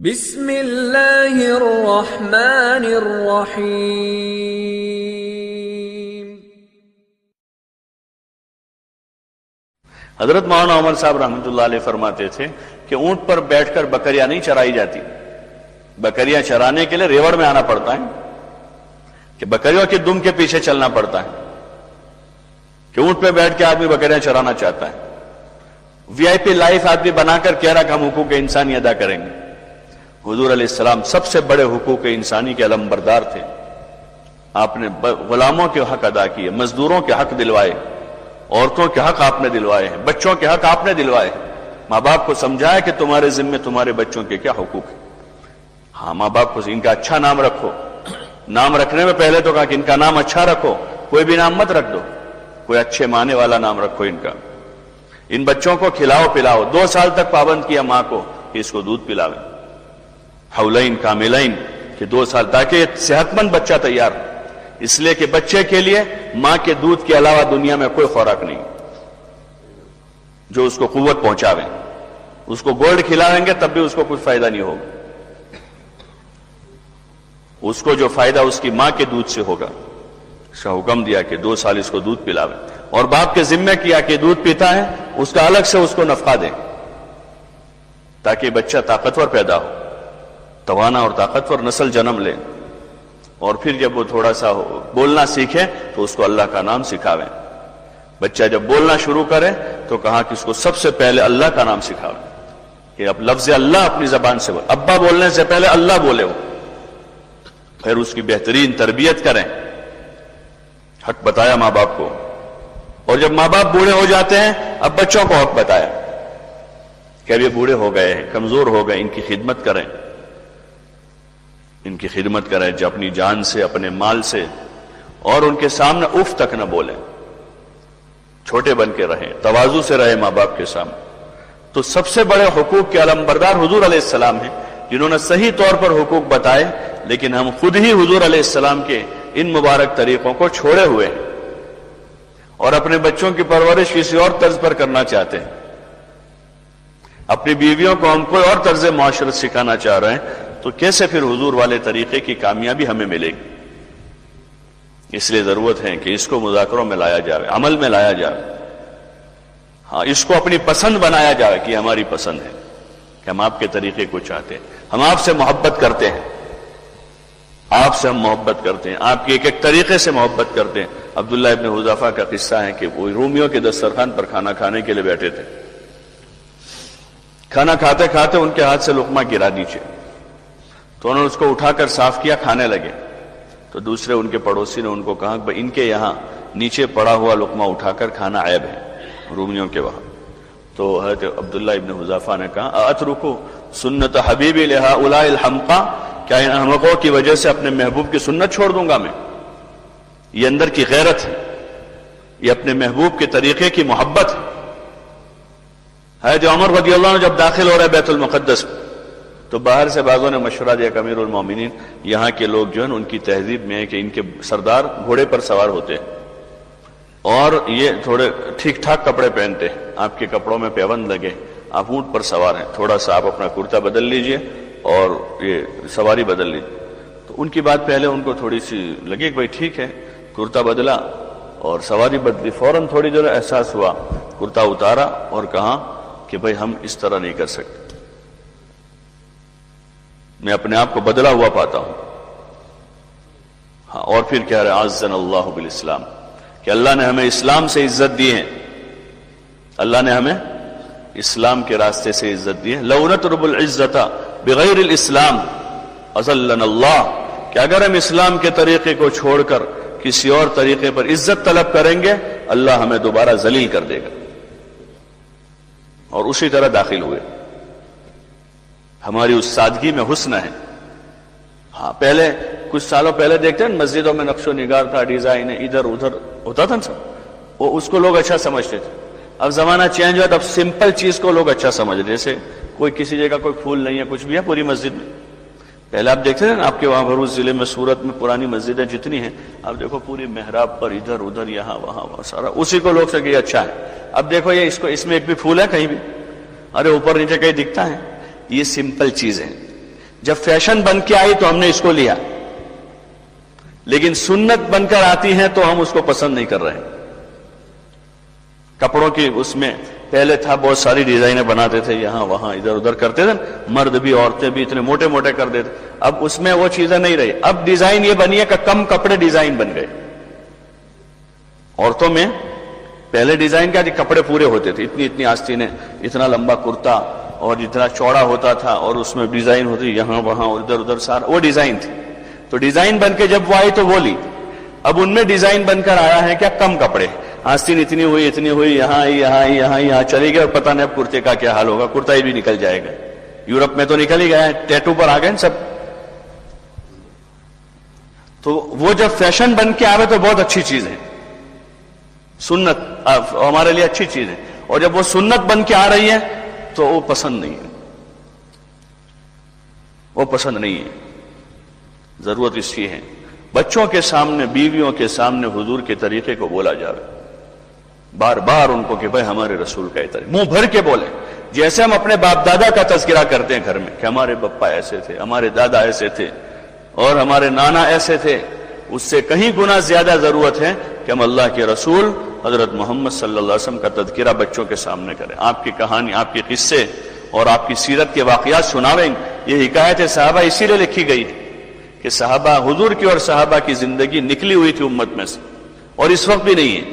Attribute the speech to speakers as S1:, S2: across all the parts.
S1: بسم اللہ الرحمن الرحیم۔
S2: حضرت مولانا عمر صاحب رحمۃ اللہ علیہ فرماتے تھے کہ اونٹ پر بیٹھ کر بکریاں نہیں چرائی جاتی، بکریاں چرانے کے لیے ریوڑ میں آنا پڑتا ہے، کہ بکریوں کی دم کے پیچھے چلنا پڑتا ہے، کہ اونٹ پہ بیٹھ کے آدمی بکریاں چرانا چاہتا ہے۔ وی آئی پی لائف آدمی بنا کر کہہ رہا کہ ہم حقوق انسانی ادا کریں گے۔ حضور علیہ السلام سب سے بڑے حقوق انسانی کے علمبردار تھے۔ آپ نے غلاموں کے حق ادا کیے، مزدوروں کے حق دلوائے، عورتوں کے حق آپ نے دلوائے ہیں، بچوں کے حق آپ نے دلوائے، ماں باپ کو سمجھایا کہ تمہارے ذمے تمہارے بچوں کے کیا حقوق ہیں۔ ہاں، ماں باپ کو ان کا اچھا نام رکھو، نام رکھنے میں پہلے تو کہا کہ ان کا نام اچھا رکھو، کوئی بھی نام مت رکھ دو، کوئی اچھے معنی والا نام رکھو ان کا۔ ان بچوں کو کھلاؤ پلاؤ، 2 سال تک پابند کیا ماں کو کہ اس کو دودھ پلاویں، حولین کاملین، کہ 2 سال، تاکہ صحت مند بچہ تیار ہو۔ اس لیے کہ بچے کے لیے ماں کے دودھ کے علاوہ دنیا میں کوئی خوراک نہیں جو اس کو قوت پہنچاوے۔ اس کو گولڈ کھلاویں گے تب بھی اس کو کچھ فائدہ نہیں ہوگا، اس کو جو فائدہ اس کی ماں کے دودھ سے ہوگا۔ اس کا حکم دیا کہ 2 سال اس کو دودھ پلاوے، اور باپ کے ذمہ کیا کہ دودھ پیتا ہے اس کا الگ سے اس کو نفقہ دے، تاکہ بچہ طاقتور پیدا ہو، توانا اور طاقتور نسل جنم لے۔ اور پھر جب وہ تھوڑا سا بولنا سیکھے تو اس کو اللہ کا نام سکھاویں۔ بچہ جب بولنا شروع کرے تو کہا کہ اس کو سب سے پہلے اللہ کا نام سکھاویں، کہ اب لفظ اللہ اپنی زبان سے ابا بولنے سے پہلے اللہ بولے ہو، پھر اس کی بہترین تربیت کریں۔ حق بتایا ماں باپ کو، اور جب ماں باپ بوڑھے ہو جاتے ہیں اب بچوں کو حق بتایا کہ اب یہ بوڑھے ہو گئے ہیں، کمزور ہو گئے، ان کی خدمت کریں، ان کی خدمت کریں، جو اپنی جان سے، اپنے مال سے، اور ان کے سامنے اف تک نہ بولیں، چھوٹے بن کے رہیں، تواضع سے رہیں ماں باپ کے سامنے۔ تو سب سے بڑے حقوق کے علمبردار حضور علیہ السلام ہیں، جنہوں نے صحیح طور پر حقوق بتائے، لیکن ہم خود ہی حضور علیہ السلام کے ان مبارک طریقوں کو چھوڑے ہوئے ہیں اور اپنے بچوں کی پرورش کسی اور طرز پر کرنا چاہتے ہیں۔ اپنی بیویوں کو ہم کوئی اور طرز معاشرت سکھانا چاہ رہے ہیں، تو کیسے پھر حضور والے طریقے کی کامیابی ہمیں ملے گی؟ اس لیے ضرورت ہے کہ اس کو مذاکروں میں لایا جائے، عمل میں لایا جائے۔ ہاں، اس کو اپنی پسند بنایا جائے کہ ہماری پسند ہے، کہ ہم آپ کے طریقے کو چاہتے ہیں، ہم آپ سے محبت کرتے ہیں، آپ سے ہم محبت کرتے ہیں، آپ کے ایک ایک طریقے سے محبت کرتے ہیں۔ عبداللہ ابن حذیفہ کا قصہ ہے کہ وہ رومیوں کے دسترخوان پر کھانا کھانے کے لیے بیٹھے تھے، کھانا کھاتے کھاتے ان کے ہاتھ سے لقمہ گرا نیچے، تو انہوں نے اس کو اٹھا کر صاف کیا، کھانے لگے۔ تو دوسرے ان کے پڑوسی نے ان کو کہا کہ ان کے یہاں نیچے پڑا ہوا لقمہ اٹھا کر کھانا عیب ہے، رومیوں کے وہاں۔ تو حضرت عبداللہ ابن حذیفہ نے کہا اترکو سنت حبیبی لہؤلاء الحمقى، کیا ان احمقوں کی وجہ سے اپنے محبوب کی سنت چھوڑ دوں گا میں؟ یہ اندر کی غیرت ہے، یہ اپنے محبوب کے طریقے کی محبت ہے۔ جو عمر رضی اللہ عنہ جب داخل ہو رہے بیت المقدس، تو باہر سے بعضوں نے مشورہ دیا کہ امیر المومنین، یہاں کے لوگ جو ہیں ان کی تہذیب میں ہے کہ ان کے سردار گھوڑے پر سوار ہوتے ہیں اور یہ تھوڑے ٹھیک ٹھاک کپڑے پہنتے ہیں، آپ کے کپڑوں میں پیوند لگے، آپ اونٹ پر سوار ہیں، تھوڑا سا آپ اپنا کرتا بدل لیجئے اور یہ سواری بدل لیجئے۔ تو ان کی بات پہلے ان کو تھوڑی سی لگی کہ بھائی ٹھیک ہے، کرتا بدلا اور سواری بدلی، فوراً تھوڑی دیر احساس ہوا، کرتا اتارا اور کہا کہ بھائی ہم اس طرح نہیں کر سکتے، میں اپنے آپ کو بدلا ہوا پاتا ہوں۔ ہاں، اور پھر کہہ رہے عزنا اللہ بالاسلام، کہ اللہ نے ہمیں اسلام سے عزت دی ہے، اللہ نے ہمیں اسلام کے راستے سے عزت دی ہے۔ لو نطلب العزت بغیر الاسلام اذلنا اللہ، کہ اگر ہم اسلام کے طریقے کو چھوڑ کر کسی اور طریقے پر عزت طلب کریں گے، اللہ ہمیں دوبارہ ذلیل کر دے گا۔ اور اسی طرح داخل ہوئے۔ ہماری اس سادگی میں حسن ہے۔ ہاں، پہلے کچھ سالوں پہلے دیکھتے ہیں مسجدوں میں نقش و نگار تھا، ڈیزائن ادھر ادھر ہوتا تھا سب، وہ اس کو لوگ اچھا سمجھتے تھے۔ اب زمانہ چینج ہوا تو اب سمپل چیز کو لوگ اچھا سمجھ، جیسے کوئی کسی جگہ کوئی پھول نہیں ہے، کچھ بھی ہے پوری مسجد میں۔ پہلے آپ دیکھتے تھے نا، آپ کے وہاں بھروچ ضلع میں سورت میں پرانی مسجدیں جتنی ہیں، آپ دیکھو پوری محراب پر ادھر ادھر یہاں وہاں سارا اسی کو لوگ سے کہ یہ اچھا ہے۔ اب دیکھو یہ اس میں ایک بھی پھول ہے کہیں بھی؟ ارے اوپر نیچے کہیں دکھتا ہے؟ یہ سمپل چیز ہے، جب فیشن بن کے آئی تو ہم نے اس کو لیا، لیکن سنت بن کر آتی ہیں تو ہم اس کو پسند نہیں کر رہے. کپڑوں کی اس میں پہلے تھا بہت ساری ڈیزائنیں بناتے تھے، یہاں وہاں ادھر ادھر کرتے تھے، مرد بھی عورتیں بھی اتنے موٹے موٹے کر دیتے. اب اس میں وہ چیزیں نہیں رہی. اب ڈیزائن یہ بنی ہے کہ کم کپڑے ڈیزائن بن گئے. عورتوں میں پہلے ڈیزائن کیا تھی؟ کپڑے پورے ہوتے تھے، اتنی اتنی آستینیں، اتنا لمبا کرتا اور اتنا چوڑا ہوتا تھا، اور اس میں ڈیزائن ہوتی یہاں وہاں ادھر ادھر، سارا وہ ڈیزائن تھی. تو ڈیزائن بن کے جب وہ آئی تو وہ لی. اب ان میں ڈیزائن بن کر آیا ہے کیا؟ کم کپڑے، آستین اتنی ہوئی، یہاں چلی گئی، اور پتہ نہیں اب کرتے کا کیا حال ہوگا. کرتا ہی بھی نکل جائے گا. یورپ میں تو نکل ہی گیا ہے، ٹیٹو پر آ گئے سب. تو وہ جب فیشن بن کے آوے تو بہت اچھی چیز ہے، سنت ہمارے لیے اچھی چیز ہے. اور جب وہ سنت بن کے آ رہی ہے تو وہ پسند نہیں ہے، وہ پسند نہیں ہے. ضرورت اس کی ہے بچوں کے سامنے، بیویوں کے سامنے حضور کے طریقے کو بولا جائے، بار بار ان کو کہ بھائی ہمارے رسول کا یہ طریقہ، منہ بھر کے بولیں. جیسے ہم اپنے باپ دادا کا تذکرہ کرتے ہیں گھر میں کہ ہمارے پپا ایسے تھے، ہمارے دادا ایسے تھے، اور ہمارے نانا ایسے تھے، اس سے کہیں گنا زیادہ ضرورت ہے کہ ہم اللہ کے رسول حضرت محمد صلی اللہ علیہ وسلم کا تذکرہ بچوں کے سامنے کریں. آپ کی کہانی، آپ کے قصے اور آپ کی سیرت کے واقعات سناویں. یہ حکایت صحابہ اسی لیے لکھی گئی ہے کہ صحابہ حضور کی اور صحابہ کی زندگی نکلی ہوئی تھی امت میں سے، اور اس وقت بھی نہیں ہے،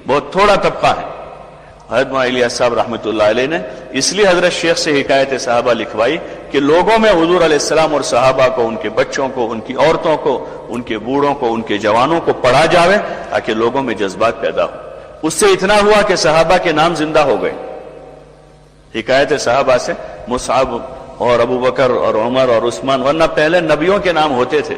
S2: بہت تھوڑا طبقہ ہے. حضرت مولانا الیاس صاحب رحمۃ اللہ علیہ نے اس لیے حضرت شیخ سے حکایت صحابہ لکھوائی کہ لوگوں میں حضور علیہ السلام اور صحابہ کو، ان کے بچوں کو، ان کی عورتوں کو، ان کے بوڑھوں کو، ان کے جوانوں کو پڑھا جاوے تاکہ لوگوں میں جذبات پیدا ہو. اس سے اتنا ہوا کہ صحابہ کے نام زندہ ہو گئے. حکایت صحابہ سے مصعب اور ابو بکر اور عمر اور عثمان، ورنہ پہلے نبیوں کے نام ہوتے تھے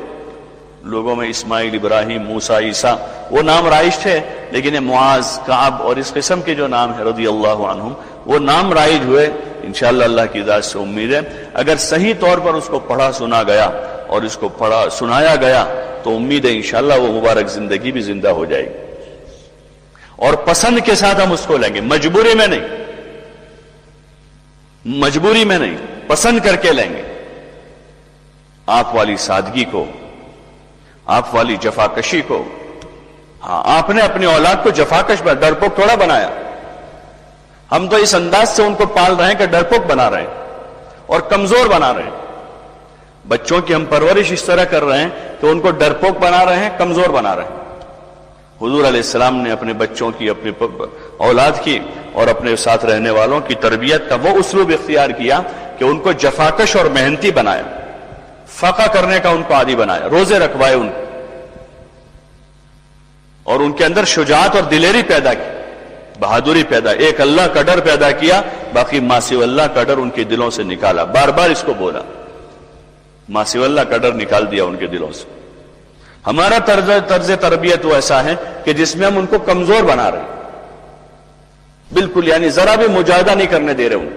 S2: لوگوں میں، اسماعیل، ابراہیم، موسیٰ، عیسیٰ، وہ نام رائج تھے. لیکن معاذ، کعب اور اس قسم کے جو نام ہے رضی اللہ عنہم، وہ نام رائج ہوئے. انشاءاللہ اللہ کی ذات سے امید ہے اگر صحیح طور پر اس کو پڑھا سنا گیا اور اس کو پڑھا سنایا گیا تو امید ہے انشاءاللہ وہ مبارک زندگی بھی زندہ ہو جائے گی. اور پسند کے ساتھ ہم اس کو لیں گے، مجبوری میں نہیں، مجبوری میں نہیں، پسند کر کے لیں گے. آپ والی سادگی کو، آپ والی جفاکشی کو. ہاں، آپ نے اپنی اولاد کو جفاکش بنا، ڈرپوک تھوڑا بنایا. ہم تو اس انداز سے ان کو پال رہے ہیں کہ ڈرپوک بنا رہے ہیں اور کمزور بنا رہے ہیں. بچوں کی ہم پرورش اس طرح کر رہے ہیں کہ ان کو ڈرپوک بنا رہے ہیں، کمزور بنا رہے ہیں. حضور علیہ السلام نے اپنے بچوں کی، اپنے اولاد کی اور اپنے ساتھ رہنے والوں کی تربیت کا وہ اسلوب اختیار کیا کہ ان کو جفاکش اور محنتی بنایا، فقہ کرنے کا ان کو عادی بنایا، روزے رکھوائے ان کو، اور ان کے اندر شجاعت اور دلیری پیدا کی، بہادری پیدا. ایک اللہ کا ڈر پیدا کیا، باقی ما سوی اللہ کا ڈر ان کے دلوں سے نکالا. بار بار اس کو بولا، ما سوی اللہ کا ڈر نکال دیا ان کے دلوں سے. ہمارا طرز تربیت وہ ایسا ہے کہ جس میں ہم ان کو کمزور بنا رہے ہیں، بالکل، یعنی ذرا بھی مجاہدہ نہیں کرنے دے رہے. ان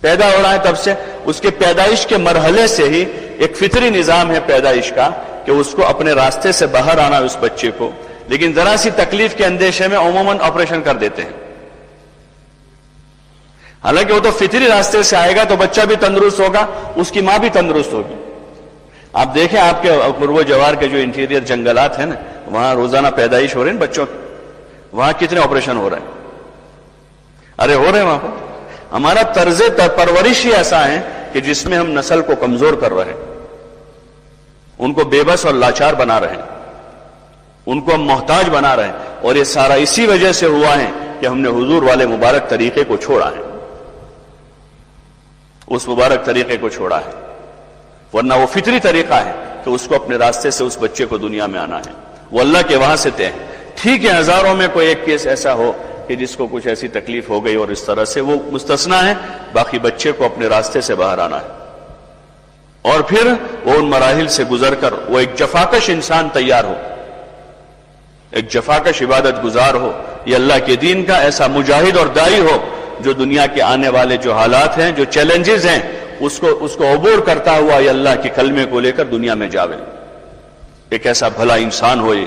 S2: پیدا ہو رہا ہے تب سے، اس کے پیدائش کے مرحلے سے ہی ایک فطری نظام ہے پیدائش کا کہ اس کو اپنے راستے سے باہر آنا ہے اس بچے کو. لیکن ذرا سی تکلیف کے اندیشے میں عموماً آپریشن کر دیتے ہیں. حالانکہ وہ تو فطری راستے سے آئے گا تو بچہ بھی تندرست ہوگا، اس کی ماں بھی تندرست ہوگی. آپ دیکھیں آپ کے پورو جوار کے جو انٹیریئر جنگلات ہیں نا، وہاں روزانہ پیدائش ہو رہی ہے بچوں کی، وہاں کتنے آپریشن ہو رہے ہیں؟ ارے ہو رہے ہیں وہاں پر. ہمارا طرز پرورش ہی ایسا ہے کہ جس میں ہم نسل کو کمزور کر رہے ہیں، ان کو بے بس اور لاچار بنا رہے ہیں، ان کو ہم محتاج بنا رہے ہیں. اور یہ سارا اسی وجہ سے ہوا ہے کہ ہم نے حضور والے مبارک طریقے کو چھوڑا ہے، اس مبارک طریقے کو چھوڑا ہے. ورنہ وہ فطری طریقہ ہے کہ اس کو اپنے راستے سے اس بچے کو دنیا میں آنا ہے، وہ اللہ کے وہاں سے طے ہے. ٹھیک ہے ہزاروں میں کوئی ایک کیس ایسا ہو کہ جس کو کچھ ایسی تکلیف ہو گئی اور اس طرح سے، وہ مستثنا ہے. باقی بچے کو اپنے راستے سے باہر آنا ہے، اور پھر وہ ان مراحل سے گزر کر وہ ایک جفاکش انسان تیار ہو، ایک جفاکش عبادت گزار ہو، یہ اللہ کے دین کا ایسا مجاہد اور داعی ہو جو دنیا کے آنے والے جو حالات ہیں، جو چیلنجز ہیں، اس کو عبور کرتا ہوا یہ اللہ کے کلمے کو لے کر دنیا میں جاوے. ایک ایسا بھلا انسان ہو. یہ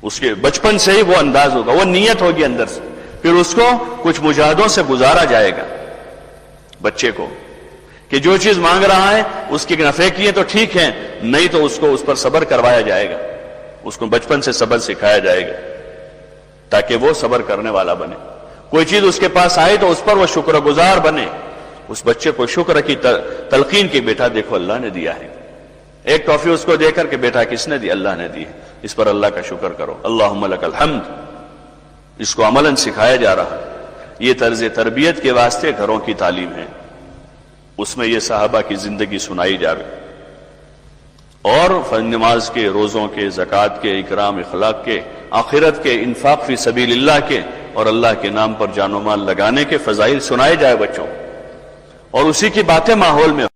S2: اس کے بچپن سے ہی وہ انداز ہوگا، وہ نیت ہوگی اندر سے. پھر اس کو کچھ مجاہدوں سے گزارا جائے گا بچے کو کہ جو چیز مانگ رہا ہے اس کے نفع کی ہے تو ٹھیک ہے، نہیں تو اس کو اس پر صبر کروایا جائے گا، اس کو بچپن سے صبر سکھایا جائے گا تاکہ وہ صبر کرنے والا بنے۔ کوئی چیز اس کے پاس آئے تو اس پر وہ شکر گزار بنے، اس بچے کو شکر کی تلقین کی، بیٹا دیکھو اللہ نے دیا ہے، ایک ٹافی اس کو دے کر کہ بیٹا کس نے دی؟ اللہ نے دی ہے، اس پر اللہ کا شکر کرو، اللہم لک الحمد، اس کو عملاً سکھایا جا رہا ہے۔ یہ طرز تربیت کے واسطے گھروں کی تعلیم ہے، اس میں یہ صحابہ کی زندگی سنائی جا رہی، اور نماز کے، روزوں کے، زکوٰۃ کے، اکرام اخلاق کے، آخرت کے، انفاق فی سبیل اللہ کے، اور اللہ کے نام پر جان و مال لگانے کے فضائل سنائے جائے بچوں، اور اسی کی باتیں ماحول میں